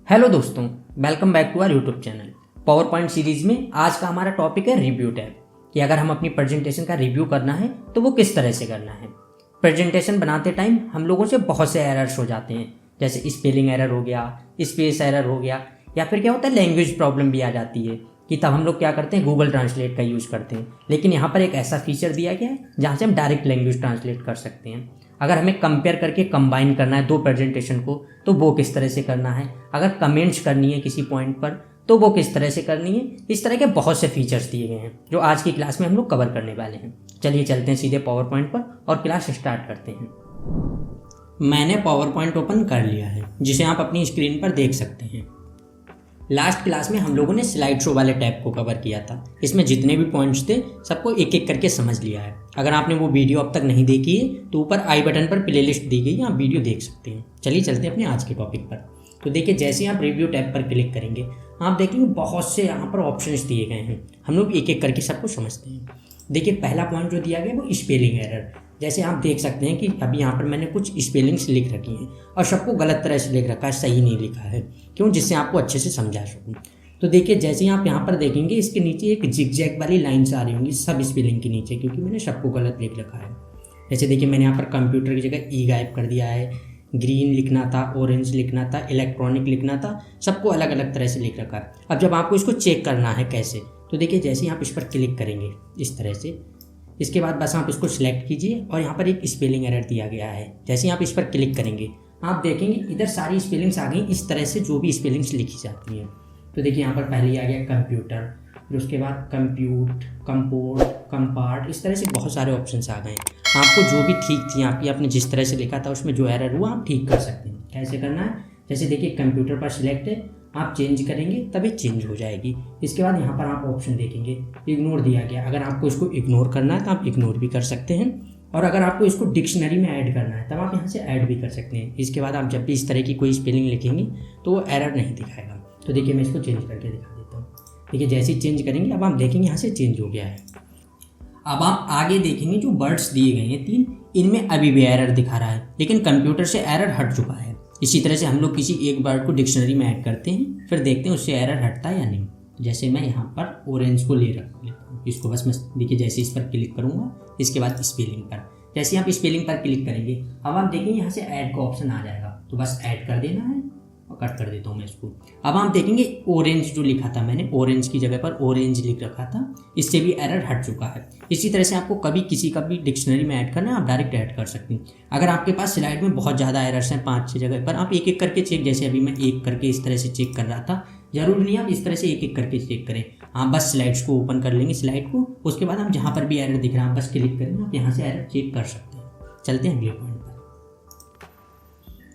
Hello दोस्तों, welcome back to our YouTube channel. Power point series में आज का हमारा टॉपिक है रिव्यू टैब कि अगर हम अपनी प्रेजेंटेशन का रिव्यू करना है तो वो किस तरह से करना है। प्रेजेंटेशन बनाते टाइम हम लोगों से बहुत से एरर्स हो जाते हैं, जैसे स्पेलिंग एरर हो गया, स्पेस एरर हो गया, या फिर क्या होता है लैंग्वेज प्रॉब्लम भी आ जाती है कि तब हम लोग क्या करते हैं गूगल ट्रांसलेट का यूज़ करते हैं। लेकिन यहाँ पर एक ऐसा फीचर दिया गया है जहाँ से हम डायरेक्ट लैंग्वेज ट्रांसलेट कर सकते हैं। अगर हमें कंपेयर करके कंबाइन करना है दो प्रेजेंटेशन को तो वो किस तरह से करना है, अगर कमेंट्स करनी है किसी पॉइंट पर तो वो किस तरह से करनी है। इस तरह के बहुत से फीचर्स दिए गए हैं जो आज की क्लास में हम लोग कवर करने वाले हैं। चलिए चलते हैं सीधे पावर पॉइंट पर और क्लास स्टार्ट करते हैं। मैंने पावर पॉइंट ओपन कर लिया है जिसे आप अपनी स्क्रीन पर देख सकते हैं। लास्ट क्लास में हम लोगों ने स्लाइड शो वाले टैब को कवर किया था। इसमें जितने भी पॉइंट्स थे सबको एक एक करके समझ लिया है। अगर आपने वो वीडियो अब तक नहीं देखी है तो ऊपर आई बटन पर प्लेलिस्ट दी गई है, आप वीडियो देख सकते हैं। चलिए चलते हैं अपने आज के टॉपिक पर। तो देखिए, जैसे ही आप रिव्यू टैब पर क्लिक करेंगे आप देखेंगे बहुत से यहाँ पर ऑप्शंस दिए गए हैं। हम लोग एक एक करके सबको समझते हैं। देखिए, पहला पॉइंट जो दिया गया है वो स्पेलिंग एरर। जैसे आप देख सकते हैं कि अभी यहाँ पर मैंने कुछ स्पेलिंग्स लिख रखी हैं और सबको गलत तरह से लिख रखा है, सही नहीं लिखा है। क्यों? जिससे आपको अच्छे से समझा सकूँ। तो देखिए, जैसे ही आप यहाँ पर देखेंगे इसके नीचे एक जिगजैग वाली लाइन्स आ रही होंगी सब स्पेलिंग के नीचे, क्योंकि मैंने सबको गलत लिख रखा है। जैसे देखिए, मैंने यहाँ पर कंप्यूटर की जगह ई गायब कर दिया है, ग्रीन लिखना था, ऑरेंज लिखना था, इलेक्ट्रॉनिक लिखना था, सबको अलग अलग तरह से लिख रखा है। अब जब आपको इसको चेक करना है कैसे, तो देखिए जैसे ही आप इस पर क्लिक करेंगे इस तरह से, इसके बाद बस आप इसको सिलेक्ट कीजिए और यहाँ पर एक स्पेलिंग एरर दिया गया है। जैसे ही आप इस पर क्लिक करेंगे आप देखेंगे इधर सारी स्पेलिंग्स आ गई इस तरह से, जो भी स्पेलिंग्स लिखी जाती हैं। तो देखिए यहाँ पर पहले आ गया कंप्यूटर, फिर उसके बाद कंप्यूट, कंपोर्ट, कंपार्ट, इस तरह से बहुत सारे ऑप्शंस आ गए। आपको जो भी ठीक थी आपने जिस तरह से लिखा था उसमें जो एरर हुआ आप ठीक कर सकते हैं। कैसे करना है? जैसे देखिए कंप्यूटर पर सिलेक्ट है, आप चेंज करेंगे तभी चेंज हो जाएगी। इसके बाद यहाँ पर आप ऑप्शन देखेंगे, इग्नोर दिया गया। अगर आपको इसको इग्नोर करना है तो आप इग्नोर भी कर सकते हैं, और अगर आपको इसको डिक्शनरी में ऐड करना है तब आप यहाँ से ऐड भी कर सकते हैं। इसके बाद आप जब भी इस तरह की कोई स्पेलिंग लिखेंगे तो वो एरर नहीं दिखाएगा। तो देखिए मैं इसको चेंज करके दिखा देता हूँ। देखिए जैसे ही चेंज करेंगे अब आप देखेंगे यहाँ से चेंज हो गया है। अब आप आगे देखेंगे जो वर्ड्स दिए गए हैं 3, इनमें अभी भी एरर दिखा रहा है, लेकिन कंप्यूटर से एरर हट चुका है। इसी तरह से हम लोग किसी एक वर्ड को डिक्शनरी में ऐड करते हैं, फिर देखते हैं उससे एरर हटता है या नहीं। जैसे मैं यहाँ पर ऑरेंज को ले लेता हूँ, इसको बस मैं देखिए जैसे इस पर क्लिक करूँगा इसके बाद स्पेलिंग पर, जैसे आप स्पेलिंग पर क्लिक करेंगे अब आप देखेंगे यहाँ से ऐड का ऑप्शन आ जाएगा, तो बस ऐड कर देना है और कट कर देता हूँ मैं इसको। अब आप देखेंगे ऑरेंज जो लिखा था मैंने, ऑरेंज की जगह पर ऑरेंज लिख रखा था, इससे भी एरर हट चुका है। इसी तरह से आपको कभी किसी का भी डिक्शनरी में ऐड करना है आप डायरेक्ट ऐड कर सकते हैं। अगर आपके पास स्लाइड में बहुत ज़्यादा एरर्स हैं 5-6 जगह पर, आप एक एक करके चेक, जैसे अभी मैं एक करके इस तरह से चेक कर रहा था, जरूरी नहीं आप इस तरह से एक एक करके चेक करें। आप बस स्लाइड्स को ओपन कर लेंगे स्लाइड को, उसके बाद आप जहाँ पर भी एरर दिख रहा है आप बस क्लिक करेंगे, आप यहाँ से एरर चेक कर सकते हैं। चलते हैं अगले पॉइंट पर।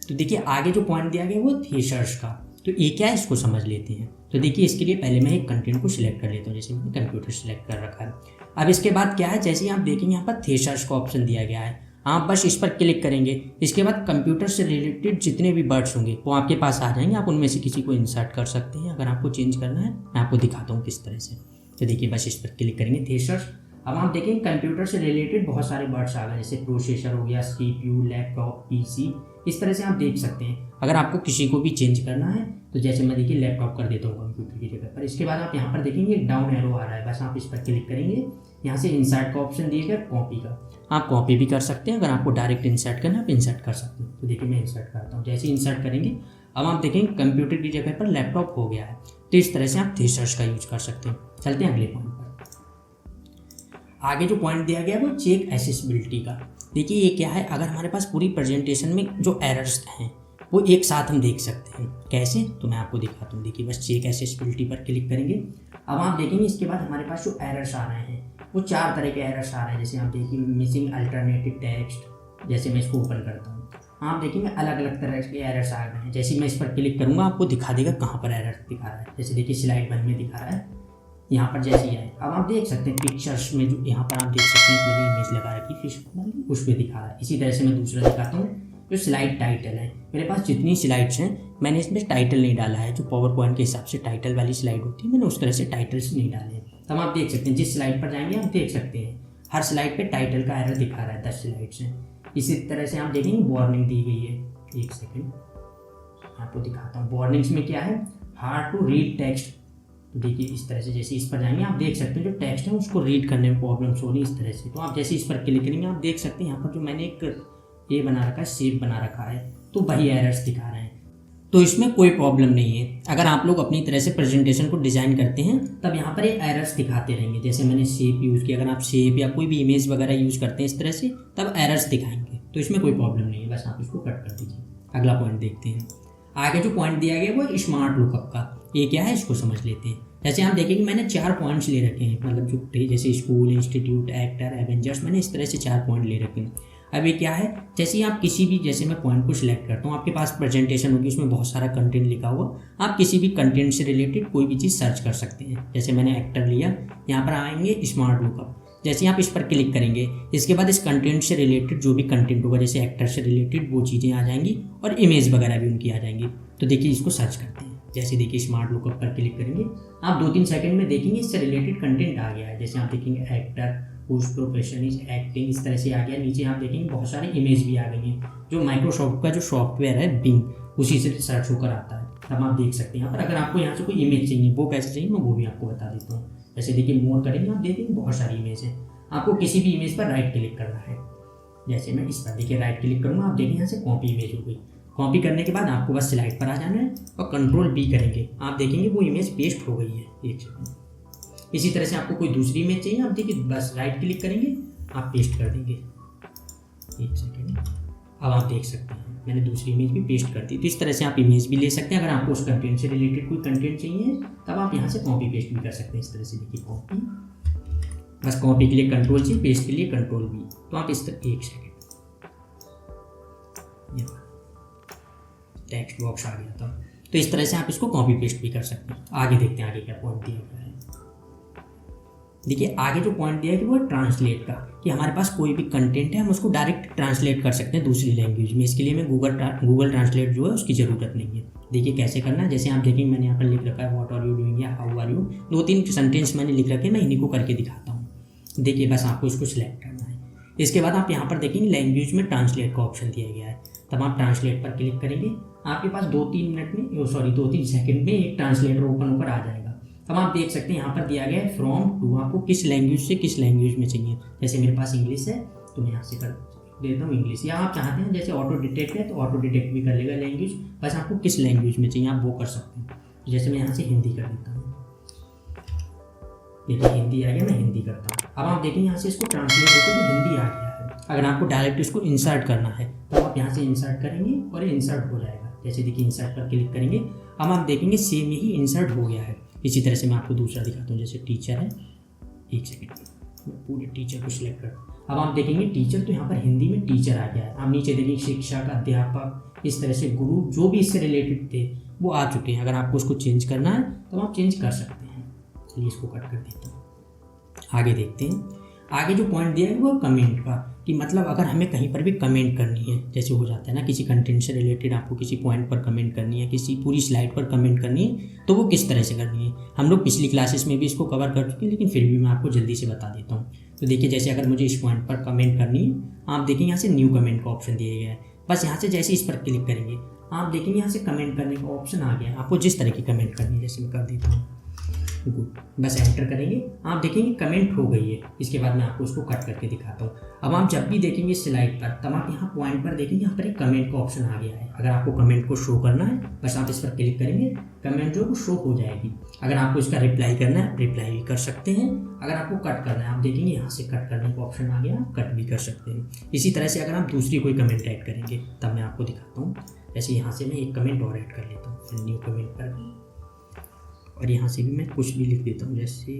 तो देखिए आगे जो पॉइंट दिया गया वो थीसर्स का, तो ये क्या है इसको समझ लेते हैं। तो देखिए इसके लिए पहले मैं एक कंटेंट को सिलेक्ट कर लेता हूँ, जैसे मैंने कंप्यूटर सिलेक्ट कर रखा है। अब इसके बाद क्या है, जैसे ही आप देखेंगे यहाँ पर थीसर्स का ऑप्शन दिया गया है, आप बस इस पर क्लिक करेंगे। इसके बाद कंप्यूटर से रिलेटेड जितने भी वर्ड्स होंगे वो आपके पास आ जाएंगे, आप उनमें से किसी को इंसर्ट कर सकते हैं। अगर आपको चेंज करना है मैं आपको दिखाता हूँ किस तरह से। तो देखिए बस इस पर क्लिक करेंगे थीसर्स। अब आप देखेंगे कंप्यूटर से रिलेटेड बहुत सारे वर्ड्स आ गए, जैसे प्रोसेसर हो गया, CPU, लैपटॉप, PC, इस तरह से आप देख सकते हैं। अगर आपको किसी को भी चेंज करना है तो जैसे मैं देखिए लैपटॉप कर देता हूँ कंप्यूटर की जगह पर। इसके बाद आप यहाँ पर देखेंगे एक डाउन एरो आ रहा है, बस आप इस पर क्लिक करेंगे। यहाँ से इंसर्ट का ऑप्शन दिएगा, कॉपी का, आप कॉपी भी कर सकते हैं। अगर आपको डायरेक्ट इंसर्ट करना है आप इंसर्ट कर सकते हैं। तो देखिए मैं इंसर्ट करता हूँ, जैसे इंसर्ट करेंगे अब आप देखेंगे कंप्यूटर की जगह पर लैपटॉप हो गया है। तो इस तरह से आप थीसर्स का यूज कर सकते हैं। चलते हैं अगले पॉइंट पर। आगे जो पॉइंट दिया गया है वो चेक एसेसिबिलिटी का। देखिए ये क्या है, अगर हमारे पास पूरी प्रेजेंटेशन में जो एरर्स हैं वो एक साथ हम देख सकते हैं। कैसे? तो मैं आपको दिखाता हूँ। देखिए बस चेक एसेसिबिलिटी पर क्लिक करेंगे। अब आप देखेंगे इसके बाद हमारे पास जो एरर्स आ रहे हैं वो 4 तरह के एरर्स आ रहे हैं। जैसे आप देखिए मिसिंग अल्टरनेटिव टेक्स्ट, जैसे मैं इसको ओपन करता हूँ आप देखेंगे अलग अलग तरह के एरर्स आ गए हैं। जैसे मैं इस पर क्लिक करूँगा आपको दिखा देगा कहाँ पर एरर दिखा रहा है। जैसे देखिए स्लाइड 1 में दिखा रहा है, यहाँ पर जैसे ही आए अब आप देख सकते हैं पिक्चर्स में जो यहाँ पर आप देख सकते हैं मैंने इमेज लगा रखी फिश वाली, उस पर दिखा रहा है। इसी तरह से मैं दूसरा दिखाता हूँ जो स्लाइड टाइटल है। मेरे पास जितनी स्लाइड्स हैं मैंने इसमें टाइटल नहीं डाला है, जो पावर पॉइंट के हिसाब से टाइटल वाली स्लाइड होती है मैंने उस तरह से टाइटल्स नहीं डाले हैं। तब आप देख सकते हैं जिस स्लाइड पर जाएंगे आप देख सकते हैं हर स्लाइड पे टाइटल का एरर दिखा रहा है 10 स्लाइड्स हैं। इसी तरह से आप देखेंगे वार्निंग दी गई है, एक सेकेंड, मैं आपको दिखाता हूँ। वार्निंग्स में क्या है, हार्ड टू रीड टेक्स्ट। तो देखिए इस तरह से जैसे इस पर जाएंगे आप देख सकते हैं जो टेक्स्ट है उसको रीड करने में प्रॉब्लम्स हो रही है इस तरह से। तो आप जैसे इस पर क्लिक करेंगे आप देख सकते हैं यहाँ पर जो मैंने एक ये बना रखा है, शेप बना रखा है, तो वही एरर्स दिखा रहे हैं। तो इसमें कोई प्रॉब्लम नहीं है। अगर आप लोग अपनी तरह से प्रेजेंटेशन को डिज़ाइन करते हैं तब यहाँ पर ये एरर्स दिखाते रहेंगे। जैसे मैंने शेप यूज़ किया, अगर आप शेप या कोई भी इमेज वगैरह यूज़ करते हैं इस तरह से तब एरर्स दिखाएंगे। तो इसमें कोई प्रॉब्लम नहीं है, बस आप इसको कट कर दीजिए। अगला पॉइंट देखते हैं। आगे जो पॉइंट दिया गया वो स्मार्ट लुकअप का, ये क्या है इसको समझ लेते हैं। जैसे आप देखेंगे मैंने 4 पॉइंट्स ले रखे हैं, मतलब जो जैसे स्कूल, इंस्टीट्यूट, एक्टर, एवेंजर्स, मैंने इस तरह से 4 पॉइंट ले रखे हैं। अब ये क्या है, जैसे आप किसी भी, जैसे मैं पॉइंट को सिलेक्ट करता हूँ, आपके पास प्रेजेंटेशन होगी उसमें बहुत सारा कंटेंट लिखा हुआ, आप किसी भी कंटेंट से रिलेटेड कोई भी चीज़ सर्च कर सकते हैं। जैसे मैंने एक्टर लिया, यहाँ पर आएंगे स्मार्ट लुकअप, जैसे आप इस पर क्लिक करेंगे इसके बाद इस कंटेंट से रिलेटेड जो भी कंटेंट होगा, जैसे एक्टर से रिलेटेड वो चीज़ें आ जाएंगी और इमेज वगैरह भी उनकी आ जाएंगी। तो देखिए इसको सर्च करते हैं। जैसे देखिए स्मार्ट लुकअप पर क्लिक करेंगे आप 2-3 सेकंड में देखेंगे इससे रिलेटेड कंटेंट आ गया है। जैसे आप देखेंगे actor whose profession is acting, इस तरह से आ गया। नीचे आप देखेंगे बहुत सारी इमेज भी आ गई हैं, जो माइक्रोसॉफ्ट का जो सॉफ्टवेयर है बिंग, उसी से सर्च होकर आता है। तब आप देख सकते हैं यहाँ पर। अगर आपको यहाँ से कोई इमेज चाहिए वो कैसे चाहिए मैं वो भी आपको बता देता हूँ। जैसे देखिए मोर करेंगे आप देखेंगे बहुत सारी इमेज है। आपको किसी भी इमेज पर राइट क्लिक करना है। जैसे मैं इस पर देखिए राइट क्लिक करूँगा, आप देखिए यहाँ से कॉपी इमेज हो गई। कॉपी करने के बाद आपको बस स्लाइड पर आ जाना है और कंट्रोल B करेंगे, आप देखेंगे वो इमेज पेस्ट हो गई है। एक सेकंड। इसी तरह से आपको कोई दूसरी इमेज चाहिए, आप देखिए बस राइट क्लिक करेंगे आप पेस्ट कर देंगे। एक सेकंड। अब आप देख सकते हैं मैंने दूसरी इमेज भी पेस्ट कर दी। तो इस तरह से आप इमेज भी ले सकते हैं। अगर आपको उस कंटेंट से रिलेटेड कोई कंटेंट चाहिए तब आप यहाँ से कॉपी पेस्ट भी कर सकते हैं। इस तरह से देखिए कॉपी, बस कॉपी के लिए कंट्रोल C, पेस्ट के लिए कंट्रोल V। तो आप इस तरह, एक सेकंड, टेक्स्ट बॉक्स आ गया था। तो इस तरह से आप इसको कॉपी पेस्ट भी कर सकते हैं। आगे देखते हैं आगे क्या पॉइंट दिया गया है। देखिए आगे जो पॉइंट दिया है कि वो है ट्रांसलेट का, कि हमारे पास कोई भी कंटेंट है हम उसको डायरेक्ट ट्रांसलेट कर सकते हैं दूसरी लैंग्वेज में। इसके लिए मैं गूगल ट्रांसलेट जो है उसकी ज़रूरत नहीं है। देखिए कैसे करना है। जैसे आप देखेंगे मैंने यहाँ पर लिख रखा है व्हाट आर यू डूइंग या हाउ आर यू, 2-3 सेंटेंस मैंने लिख रखे हैं, मैं इन्हीं को करके दिखाता हूँ। देखिए बस आपको इसको सिलेक्ट करना है। इसके बाद आप यहाँ पर देखेंगे लैंग्वेज में ट्रांसलेट का ऑप्शन दिया गया है। तब आप ट्रांसलेट पर क्लिक करेंगे, आपके पास 2-3 सेकंड में एक ट्रांसलेटर ओपन होकर आ जाएगा। अब आप देख सकते हैं यहाँ पर दिया गया है फ्रॉम टू, आपको किस लैंग्वेज से किस लैंग्वेज में चाहिए। जैसे मेरे पास इंग्लिश है तो मैं यहाँ से कर देता हूँ इंग्लिश, या आप चाहते हैं जैसे ऑटो डिटेक्ट है तो ऑटो डिटेक्ट भी कर लेगा लैंग्वेज, बस आपको किस लैंग्वेज में चाहिए आप वो कर सकते हैं। जैसे मैं यहाँ से हिंदी कर देता हूँ, देखिए हिंदी आ गया, मैं हिंदी करता हूँ। अब आप देखेंगे यहाँ से इसको ट्रांसलेट होकर हिंदी आ गया है। अगर आपको डायरेक्ट इसको इंसर्ट करना है तो आप यहाँ से इंसर्ट करेंगे और ये इंसर्ट हो जाएगा। जैसे देखिए इंसर्ट पर क्लिक करेंगे, अब आप देखेंगे सेम ही इंसर्ट हो गया है। इसी तरह से मैं आपको दूसरा दिखाता हूँ। जैसे टीचर है, एक सेकेंड, मैं पूरे टीचर को सिलेक्ट कर, अब आप देखेंगे टीचर, तो यहाँ पर हिंदी में टीचर आ गया है। आप नीचे देखिए शिक्षक, अध्यापक, इस तरह से गुरु, जो भी इससे रिलेटेड थे वो आ चुके हैं। अगर आपको उसको चेंज करना है तो आप चेंज कर सकते हैं। चलिए इसको कट कर देता हूँ। आगे देखते हैं। आगे जो पॉइंट दिया है वो कमेंट का, कि मतलब अगर हमें कहीं पर भी कमेंट करनी है, जैसे हो जाता है ना किसी कंटेंट से रिलेटेड आपको किसी पॉइंट पर कमेंट करनी है, किसी पूरी स्लाइड पर कमेंट करनी है, तो वो किस तरह से करनी है। हम लोग पिछली क्लासेस में भी इसको कवर कर चुके हैं, लेकिन फिर भी मैं आपको जल्दी से बता देता हूँ। तो देखिए जैसे अगर मुझे इस पॉइंट पर कमेंट करनी है, आप देखेंगे यहाँ से न्यू कमेंट का ऑप्शन दिया गया है। बस यहाँ से जैसे इस पर क्लिक करेंगे आप देखेंगे यहाँ से कमेंट करने का ऑप्शन आ गया है। आपको जिस तरह की कमेंट करनी है, जैसे मैं कर देता हूँ, बस एंटर करेंगे, आप देखेंगे कमेंट हो गई है। इसके बाद मैं आपको उसको कट करके दिखाता हूँ। अब आप जब भी देखेंगे स्लाइड पर तब आप यहाँ पॉइंट पर देखेंगे, यहाँ पर एक कमेंट का ऑप्शन आ गया है। अगर आपको कमेंट को शो करना है बस आप इस पर क्लिक करेंगे, कमेंट जो है वो शो हो जाएगी। अगर आपको इसका रिप्लाई करना है रिप्लाई भी कर सकते हैं। अगर आपको कट करना है आप देखेंगे यहाँ से कट करने का ऑप्शन आ गया, कट भी कर सकते हैं। इसी तरह से अगर आप दूसरी कोई कमेंट ऐड करेंगे तब मैं आपको दिखाता हूँ। जैसे यहाँ से मैं एक कमेंट और ऐड कर लेता हूँ, फिर न्यू कमेंट पर, और यहाँ से भी मैं कुछ भी लिख देता हूँ, जैसे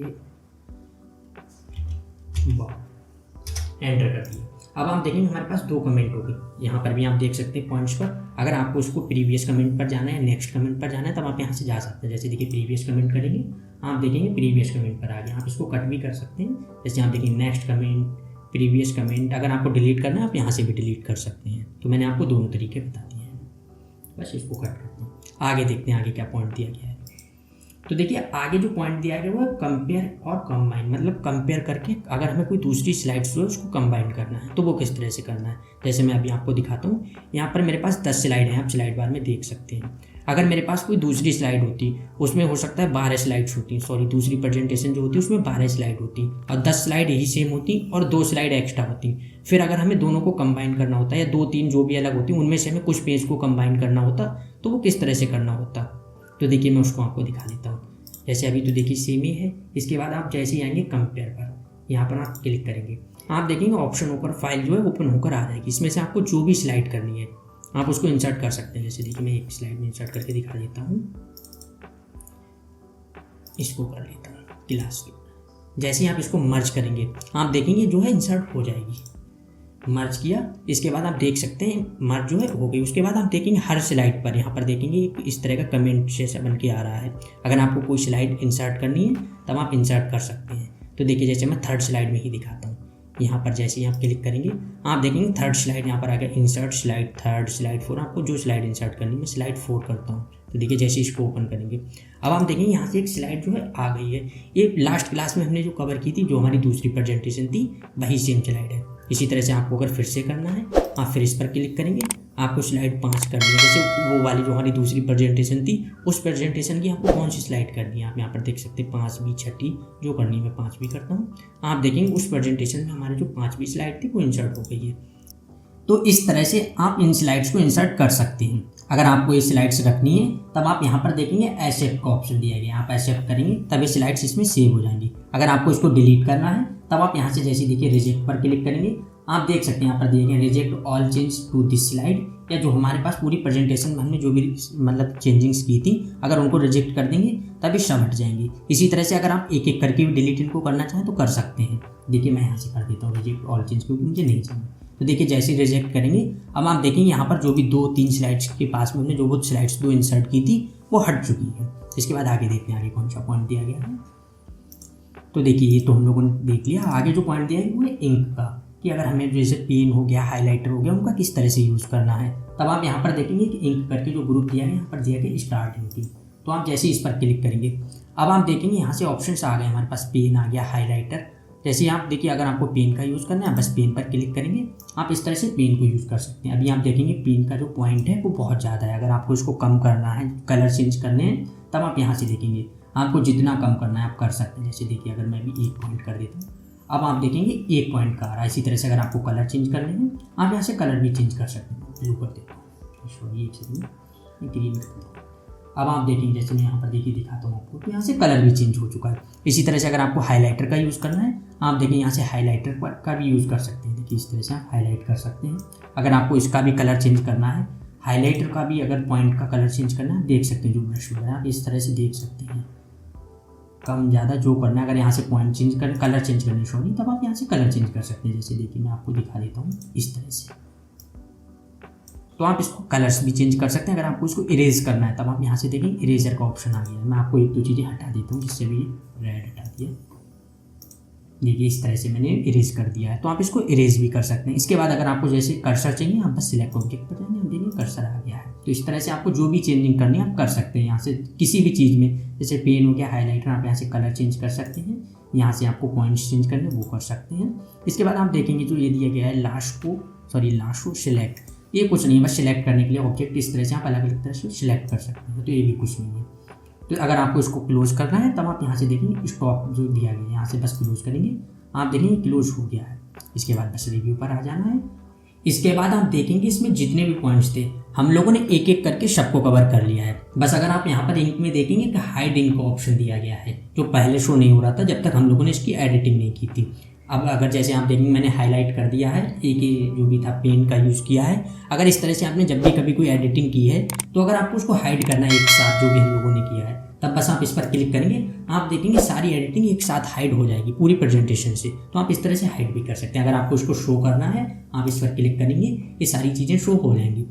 एंटर कर दिया। अब आप देखेंगे हमारे पास 2 कमेंट हो गए। यहाँ पर भी आप देख सकते हैं पॉइंट्स पर। अगर आपको उसको प्रीवियस कमेंट पर जाना है, नेक्स्ट कमेंट पर जाना है, तब आप यहाँ से जा सकते हैं। जैसे देखिए प्रीवियस कमेंट करेंगे, आप देखेंगे प्रीवियस कमेंट पर आ गया। आप इसको कट भी कर सकते हैं। जैसे आप देखेंगे नेक्स्ट कमेंट, प्रीवियस कमेंट। अगर आपको डिलीट करना है आप यहाँ से भी डिलीट कर सकते हैं। तो मैंने आपको दोनों तरीके बता दिए हैं। बस इसको कट करते हैं। आगे देखते हैं आगे क्या पॉइंट दिया गया है। तो देखिए आगे जो पॉइंट दिया गया वो है कंपेयर और कंबाइन, मतलब कंपेयर करके अगर हमें कोई दूसरी स्लाइड्स जो है उसको कंबाइन करना है तो वो किस तरह से करना है। जैसे मैं अभी आपको दिखाता हूँ, यहाँ पर मेरे पास 10 स्लाइड हैं, आप स्लाइड बार में देख सकते हैं। अगर मेरे पास कोई दूसरी स्लाइड होती उसमें हो सकता है 12 स्लाइड्स होती, सॉरी दूसरी प्रेजेंटेशन जो होती है उसमें 12 स्लाइड होती और 10 स्लाइड यही सेम होती और 2 स्लाइड एक्स्ट्रा होती। फिर अगर हमें दोनों को कंबाइन करना होता या 2-3 जो भी अलग होती उनमें से हमें कुछ पेज को कंबाइन करना होता तो वो किस तरह से करना होता। तो देखिए मैं उसको आपको दिखा देता हूँ। जैसे अभी तो देखिए सेम ही है। इसके बाद आप जैसे ही आएंगे कंपेयर पर, यहाँ पर आप क्लिक करेंगे, आप देखेंगे ऑप्शन ऊपर फाइल जो है ओपन होकर आ जाएगी। इसमें से आपको जो भी स्लाइड करनी है आप उसको इंसर्ट कर सकते हैं। जैसे देखिए मैं एक स्लाइड में इंसर्ट करके दिखा देता हूँ, इसको कर लेता हूँ क्लास के। जैसे ही आप इसको मर्ज करेंगे आप देखेंगे जो है इंसर्ट हो जाएगी। मर्ज किया, इसके बाद आप देख सकते हैं मर्ज जो है हो गई। उसके बाद आप देखेंगे हर स्लाइड पर यहाँ पर देखेंगे इस तरह का कमेंट जैसा बन के आ रहा है। अगर आपको कोई स्लाइड इंसर्ट करनी है तब आप इंसर्ट कर सकते हैं। तो देखिए जैसे मैं थर्ड स्लाइड में ही दिखाता हूँ, यहाँ पर जैसे ही आप क्लिक करेंगे आप देखेंगे थर्ड स्लाइड यहाँ पर आ गया, इंसर्ट स्लाइड थर्ड, स्लाइड 4। आपको जो स्लाइड इंसर्ट करनी है, मैं स्लाइड 4 करता हूँ। तो देखिए जैसे इसको ओपन करेंगे अब आप देखेंगे यहाँ से एक स्लाइड जो है आ गई है। ये लास्ट क्लास में हमने जो कवर की थी, जो हमारी दूसरी प्रेजेंटेशन थी, वही सेम स्लाइड है। इसी तरह से आपको अगर फिर से करना है आप फिर इस पर क्लिक करेंगे, आपको स्लाइड 5 करनी है। जैसे वो वाली जो हमारी दूसरी प्रेजेंटेशन थी उस प्रेजेंटेशन की आपको कौन सी स्लाइड करनी है, आप यहाँ पर देख सकते हैं 5वीं 6ठी जो करनी है, मैं 5वीं करता हूँ। आप देखेंगे उस प्रेजेंटेशन में हमारी जो 5वीं स्लाइड थी वो इंसर्ट हो गई है। तो इस तरह से आप इन स्लाइड्स को इंसर्ट कर सकते हैं। अगर आपको ये स्लाइड्स रखनी है तब आप यहाँ पर देखेंगे एक्सेप्ट का ऑप्शन दिया गया, आप एक्सेप्ट करेंगे तब ये स्लाइड्स इसमें सेव हो जाएंगी। अगर आपको इसको डिलीट करना है तब आप यहाँ से जैसे देखिए रिजेक्ट पर क्लिक करेंगे, आप देख सकते हैं यहाँ पर दिए गए reject all change to this slide, या जो हमारे पास पूरी प्रेजेंटेशन में हमने जो भी मतलब चेंजिंग्स की थी अगर उनको रिजेक्ट कर देंगे तभी सब हट जाएंगी। इसी तरह से अगर आप एक एक करके भी डिलीट इनको करना चाहें तो कर सकते हैं। देखिए मैं यहाँ से कर देता हूँ रिजेक्ट ऑल चेंज, क्योंकि मुझे नहीं चाहिए। तो देखिए जैसे ही रिजेक्ट करेंगे अब आप देखेंगे यहाँ पर जो भी 2-3 स्लाइड्स के पास में हमने जो वो स्लाइड्स 2 इंसर्ट की थी वो हट चुकी है। इसके बाद आगे देखते हैं आगे कौन सा पॉइंट दिया गया है। तो देखिए ये तो हम लोगों ने देख लिया। आगे जो पॉइंट दिया है वो है इंक का, कि अगर हमें जैसे पेन हो गया, हाइलाइटर हो गया, उनका किस तरह से यूज़ करना है। तब आप यहाँ पर देखेंगे कि इंक करके जो ग्रुप दिया है यहाँ पर दिया गया स्टार्ट इंक, तो आप जैसे इस पर क्लिक करेंगे अब आप देखेंगे यहाँ से ऑप्शंस आ गए हमारे पास, पेन आ गया, हाइलाइटर। जैसे आप देखिए अगर आपको पेन का यूज़ करना है बस पेन पर क्लिक करेंगे, आप इस तरह से पेन को यूज़ कर सकते हैं। अभी आप देखेंगे पेन का जो पॉइंट है वो बहुत ज़्यादा है। अगर आपको इसको कम करना है, कलर चेंज करने हैं, तब आप यहाँ से देखेंगे आपको जितना कम करना है आप कर सकते हैं। जैसे देखिए अगर मैं भी 1 पॉइंट कर देता हूँ, अब आप देखेंगे 1 पॉइंट का आ रहा है। इसी तरह से अगर आपको कलर चेंज करने हैं आप यहाँ से कलर भी चेंज कर सकते हैं। ब्लू कर देता हूँ, सॉरी एक सेकंड, ग्रीन कर देता हूँ। अब आप देखेंगे जैसे मैं यहाँ पर देखिए दिखाता हूँ आपको, तो यहाँ से कलर भी चेंज हो चुका है। इसी तरह से अगर आपको हाइलाइटर का यूज़ करना है आप देखें यहाँ से हाइलाइटर का भी यूज़ कर सकते हैं। देखिए इस तरह से आप हाईलाइट कर सकते हैं। अगर आपको इसका भी कलर चेंज करना है, हाइलाइटर का भी अगर पॉइंट का कलर चेंज करना है, देख सकते हैं जो ब्रश वगैरह आप इस तरह से देख सकते हैं, कम ज़्यादा जो करना है। अगर यहाँ से पॉइंट चेंज कर कलर चेंज करने सॉरी, तब आप यहाँ से कलर चेंज कर सकते हैं। जैसे देखिए मैं आपको दिखा देता हूँ इस तरह से, तो आप इसको कलर्स भी चेंज कर सकते हैं। अगर आपको इसको इरेज करना है तब आप यहाँ से देखेंगे इरेजर का ऑप्शन आ गया है। मैं आपको 1-2 चीज़ें हटा देता हूँ, जिससे भी रेड हटा दिया। देखिए इस तरह से मैंने इरेज कर दिया है, तो आप इसको इरेज भी कर सकते हैं। इसके बाद अगर आपको जैसे कर्सर चाहिए आप बस सिलेक्ट ऑब्जेक्ट पर जाएंगे, हम देखेंगे कर्सर आ गया है। तो इस तरह से आपको जो भी चेंजिंग करनी है आप कर सकते हैं। यहाँ से किसी भी चीज़ में, जैसे पेन हो गया, हाईलाइटर, आप यहाँ से कलर चेंज कर सकते हैं। यहाँ से आपको पॉइंट्स चेंज करने वो कर सकते हैं। इसके बाद आप देखेंगे जो ये दिया गया है लास्ट को सिलेक्ट, ये कुछ नहीं है, बस सिलेक्ट करने के लिए ऑब्जेक्ट इस तरह से आप अलग अलग तरह से सिलेक्ट कर सकते हैं। तो ये भी कुछ नहीं है। तो अगर आपको इसको क्लोज करना है तब आप यहाँ से देखेंगे स्टॉप जो दिया गया है, यहाँ से बस क्लोज करेंगे, आप देखेंगे क्लोज हो गया है। इसके बाद बस रिव्यू पर आ जाना है। इसके बाद आप देखेंगे इसमें जितने भी पॉइंट्स थे हम लोगों ने एक एक करके सबको कवर कर लिया है। बस अगर आप यहाँ पर इंक में देखेंगे कि हाइड इंक का ऑप्शन दिया गया है, जो पहले शो नहीं हो रहा था जब तक हम लोगों ने इसकी एडिटिंग नहीं की थी। अब अगर जैसे आप देखेंगे मैंने हाईलाइट कर दिया है, एक जो भी था पेन का यूज़ किया है। अगर इस तरह से आपने जब भी कभी कोई एडिटिंग की है तो अगर आपको उसको हाइड करना है एक साथ जो भी हम लोगों ने किया है, तब बस आप इस पर क्लिक करेंगे, आप देखेंगे सारी एडिटिंग एक साथ हाइड हो जाएगी पूरी प्रेजेंटेशन से। तो आप इस तरह से हाइड भी कर सकते हैं। अगर आपको इसको शो करना है आप इस पर क्लिक करेंगे, ये सारी चीज़ें शो हो जाएंगी।